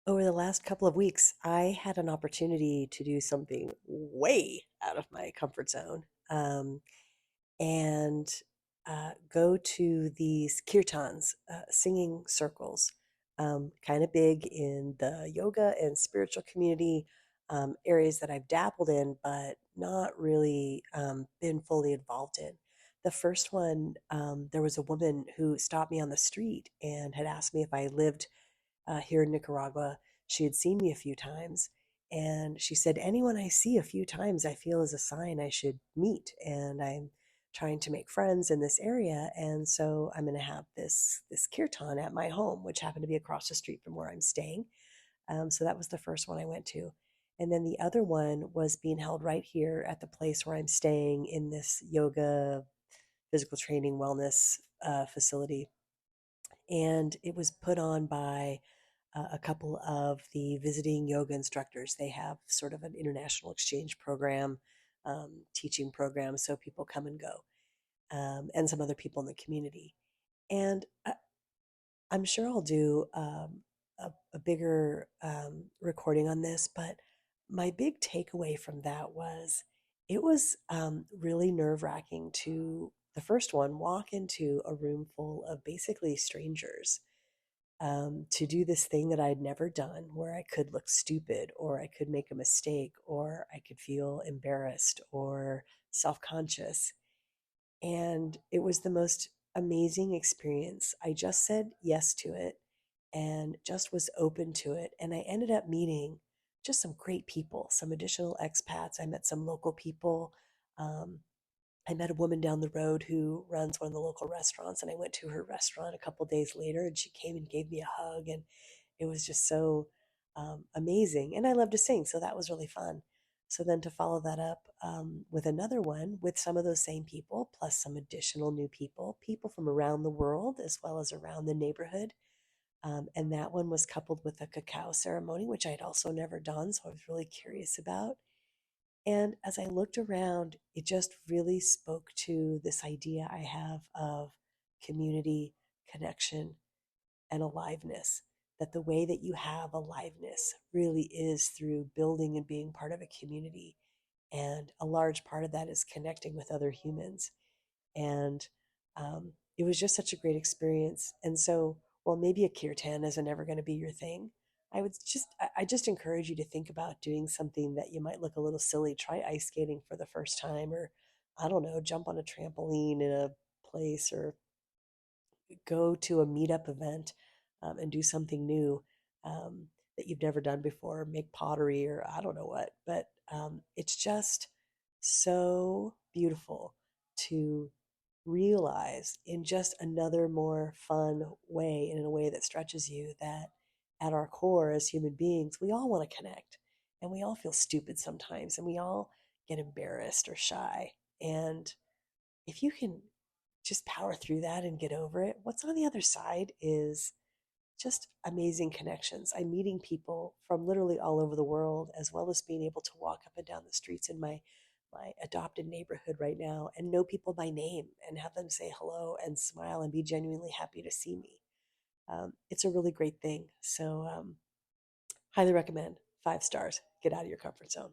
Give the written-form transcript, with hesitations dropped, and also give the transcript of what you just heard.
Over the last couple of weeks, I had an opportunity to do something way out of my comfort zone, and go to these kirtans, singing circles, kind of big in the yoga and spiritual community areas that I've dabbled in, but not really been fully involved in. The first one, there was a woman who stopped me on the street and had asked me if I lived here in Nicaragua. She had seen me a few times, and she said, "Anyone I see a few times, I feel is a sign I should meet." And I'm trying to make friends in this area, and so I'm going to have this kirtan at my home, which happened to be across the street from where I'm staying. So that was the first one I went to. And then the other one was being held right here at the place where I'm staying in this yoga, physical training, wellness facility. And it was put on by a couple of the visiting yoga instructors. They have sort of an international exchange program, teaching program, so people come and go, and some other people in the community. And I'm sure I'll do a bigger recording on this, but my big takeaway from that was it was really nerve wracking to the first one walk into a room full of basically strangers to do this thing that I'd never done, where I could look stupid, or I could make a mistake, or I could feel embarrassed or self conscious. And it was the most amazing experience. I just said yes to it and just was open to it. And I ended up meeting just some great people, some additional expats. I met some local people. Um, I met a woman down the road who runs one of the local restaurants, and I went to her restaurant a couple days later, and she came and gave me a hug, and it was just so amazing. And I love to sing, so that was really fun. So then to follow that up with another one with some of those same people, plus some additional new people, people from around the world as well as around the neighborhood. And that one was coupled with a cacao ceremony, which I'd also never done, so I was really curious about. And as I looked around, it just really spoke to this idea I have of community, connection, and aliveness. That the way that you have aliveness really is through building and being part of a community. And a large part of that is connecting with other humans. And it was just such a great experience. And so, while maybe a kirtan isn't ever going to be your thing, I just encourage you to think about doing something that you might look a little silly. Try ice skating for the first time, or I don't know, jump on a trampoline in a place, or go to a meetup event and do something new that you've never done before, make pottery, or I don't know what. But it's just so beautiful to realize in just another more fun way and in a way that stretches you that at our core as human beings, we all want to connect, and we all feel stupid sometimes, and we all get embarrassed or shy. And if you can just power through that and get over it, what's on the other side is just amazing connections. I'm meeting people from literally all over the world, as well as being able to walk up and down the streets in my adopted neighborhood right now and know people by name and have them say hello and smile and be genuinely happy to see me. It's a really great thing. So, highly recommend. 5 stars. Get out of your comfort zone.